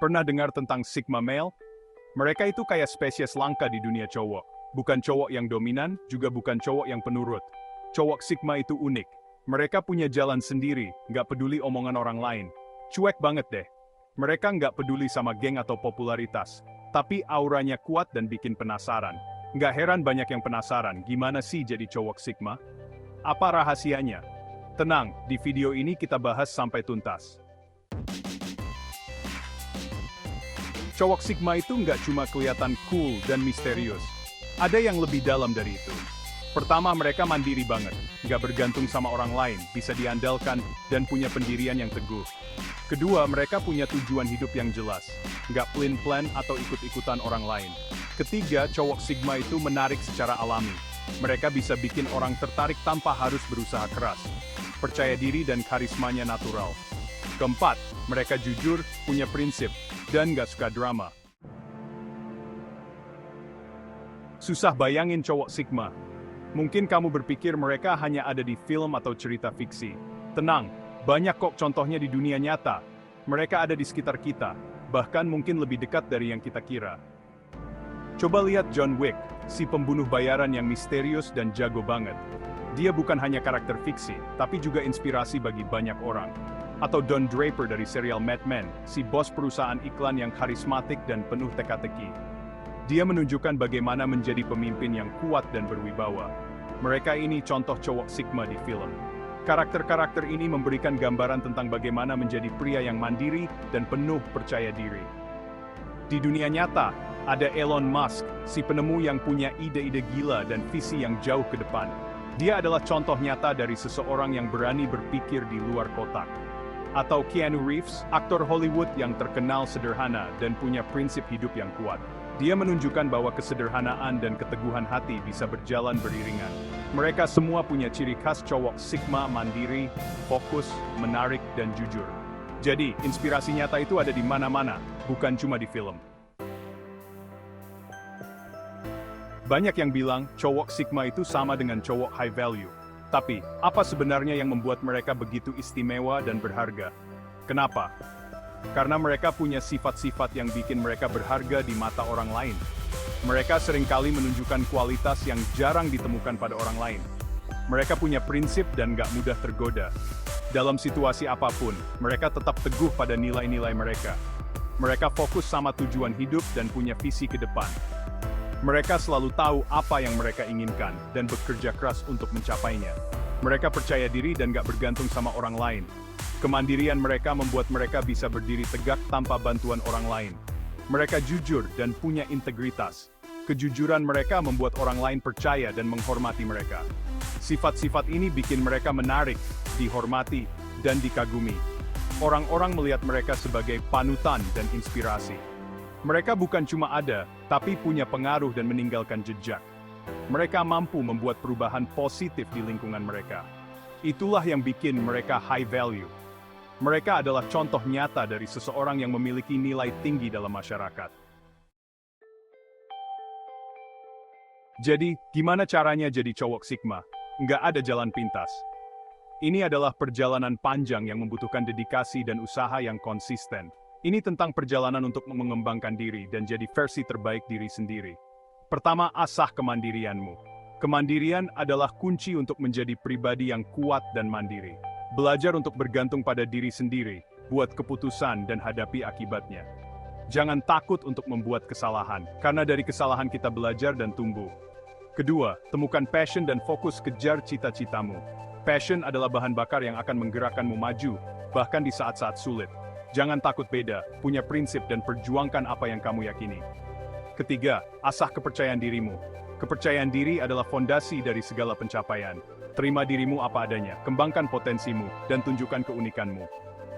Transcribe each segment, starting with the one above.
Pernah dengar tentang Sigma Male? Mereka itu kayak spesies langka di dunia cowok. Bukan cowok yang dominan, juga bukan cowok yang penurut. Cowok Sigma itu unik. Mereka punya jalan sendiri, nggak peduli omongan orang lain. Cuek banget deh. Mereka nggak peduli sama geng atau popularitas. Tapi auranya kuat dan bikin penasaran. Nggak heran banyak yang penasaran, gimana sih jadi cowok Sigma? Apa rahasianya? Tenang, di video ini kita bahas sampai tuntas. Cowok Sigma itu nggak cuma kelihatan cool dan misterius. Ada yang lebih dalam dari itu. Pertama, mereka mandiri banget. Nggak bergantung sama orang lain, bisa diandalkan, dan punya pendirian yang teguh. Kedua, mereka punya tujuan hidup yang jelas. Nggak plan-plan atau ikut-ikutan orang lain. Ketiga, cowok Sigma itu menarik secara alami. Mereka bisa bikin orang tertarik tanpa harus berusaha keras. Percaya diri dan karismanya natural. Keempat, mereka jujur, punya prinsip, dan nggak suka drama. Susah bayangin cowok Sigma. Mungkin kamu berpikir mereka hanya ada di film atau cerita fiksi. Tenang, banyak kok contohnya di dunia nyata. Mereka ada di sekitar kita, bahkan mungkin lebih dekat dari yang kita kira. Coba lihat John Wick, si pembunuh bayaran yang misterius dan jago banget. Dia bukan hanya karakter fiksi, tapi juga inspirasi bagi banyak orang. Atau Don Draper dari serial Mad Men, si bos perusahaan iklan yang karismatik dan penuh teka-teki. Dia menunjukkan bagaimana menjadi pemimpin yang kuat dan berwibawa. Mereka ini contoh cowok Sigma di film. Karakter-karakter ini memberikan gambaran tentang bagaimana menjadi pria yang mandiri dan penuh percaya diri. Di dunia nyata, ada Elon Musk, si penemu yang punya ide-ide gila dan visi yang jauh ke depan. Dia adalah contoh nyata dari seseorang yang berani berpikir di luar kotak. Atau Keanu Reeves, aktor Hollywood yang terkenal sederhana dan punya prinsip hidup yang kuat. Dia menunjukkan bahwa kesederhanaan dan keteguhan hati bisa berjalan beriringan. Mereka semua punya ciri khas cowok Sigma mandiri, fokus, menarik, dan jujur. Jadi, inspirasi nyata itu ada di mana-mana, bukan cuma di film. Banyak yang bilang cowok Sigma itu sama dengan cowok high value. Tapi, apa sebenarnya yang membuat mereka begitu istimewa dan berharga? Kenapa? Karena mereka punya sifat-sifat yang bikin mereka berharga di mata orang lain. Mereka seringkali menunjukkan kualitas yang jarang ditemukan pada orang lain. Mereka punya prinsip dan gak mudah tergoda. Dalam situasi apapun, mereka tetap teguh pada nilai-nilai mereka. Mereka fokus sama tujuan hidup dan punya visi ke depan. Mereka selalu tahu apa yang mereka inginkan dan bekerja keras untuk mencapainya. Mereka percaya diri dan gak bergantung sama orang lain. Kemandirian mereka membuat mereka bisa berdiri tegak tanpa bantuan orang lain. Mereka jujur dan punya integritas. Kejujuran mereka membuat orang lain percaya dan menghormati mereka. Sifat-sifat ini bikin mereka menarik, dihormati, dan dikagumi. Orang-orang melihat mereka sebagai panutan dan inspirasi. Mereka bukan cuma ada, tapi punya pengaruh dan meninggalkan jejak. Mereka mampu membuat perubahan positif di lingkungan mereka. Itulah yang bikin mereka high value. Mereka adalah contoh nyata dari seseorang yang memiliki nilai tinggi dalam masyarakat. Jadi, gimana caranya jadi cowok Sigma? Nggak ada jalan pintas. Ini adalah perjalanan panjang yang membutuhkan dedikasi dan usaha yang konsisten. Ini tentang perjalanan untuk mengembangkan diri dan jadi versi terbaik diri sendiri. Pertama, asah kemandirianmu. Kemandirian adalah kunci untuk menjadi pribadi yang kuat dan mandiri. Belajar untuk bergantung pada diri sendiri, buat keputusan dan hadapi akibatnya. Jangan takut untuk membuat kesalahan, karena dari kesalahan kita belajar dan tumbuh. Kedua, temukan passion dan fokus kejar cita-citamu. Passion adalah bahan bakar yang akan menggerakkanmu maju, bahkan di saat-saat sulit. Jangan takut beda, punya prinsip dan perjuangkan apa yang kamu yakini. Ketiga, asah kepercayaan dirimu. Kepercayaan diri adalah fondasi dari segala pencapaian. Terima dirimu apa adanya, kembangkan potensimu, dan tunjukkan keunikanmu.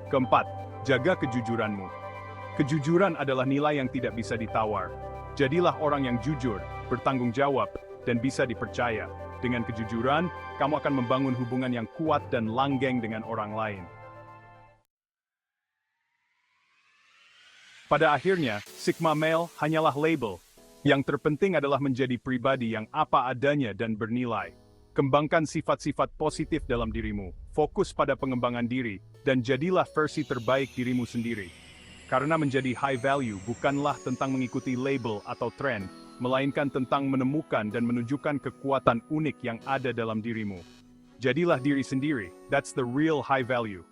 Keempat, jaga kejujuranmu. Kejujuran adalah nilai yang tidak bisa ditawar. Jadilah orang yang jujur, bertanggung jawab, dan bisa dipercaya. Dengan kejujuran, kamu akan membangun hubungan yang kuat dan langgeng dengan orang lain. Pada akhirnya, Sigma Male hanyalah label. Yang terpenting adalah menjadi pribadi yang apa adanya dan bernilai. Kembangkan sifat-sifat positif dalam dirimu, fokus pada pengembangan diri, dan jadilah versi terbaik dirimu sendiri. Karena menjadi high value bukanlah tentang mengikuti label atau tren, melainkan tentang menemukan dan menunjukkan kekuatan unik yang ada dalam dirimu. Jadilah diri sendiri, that's the real high value.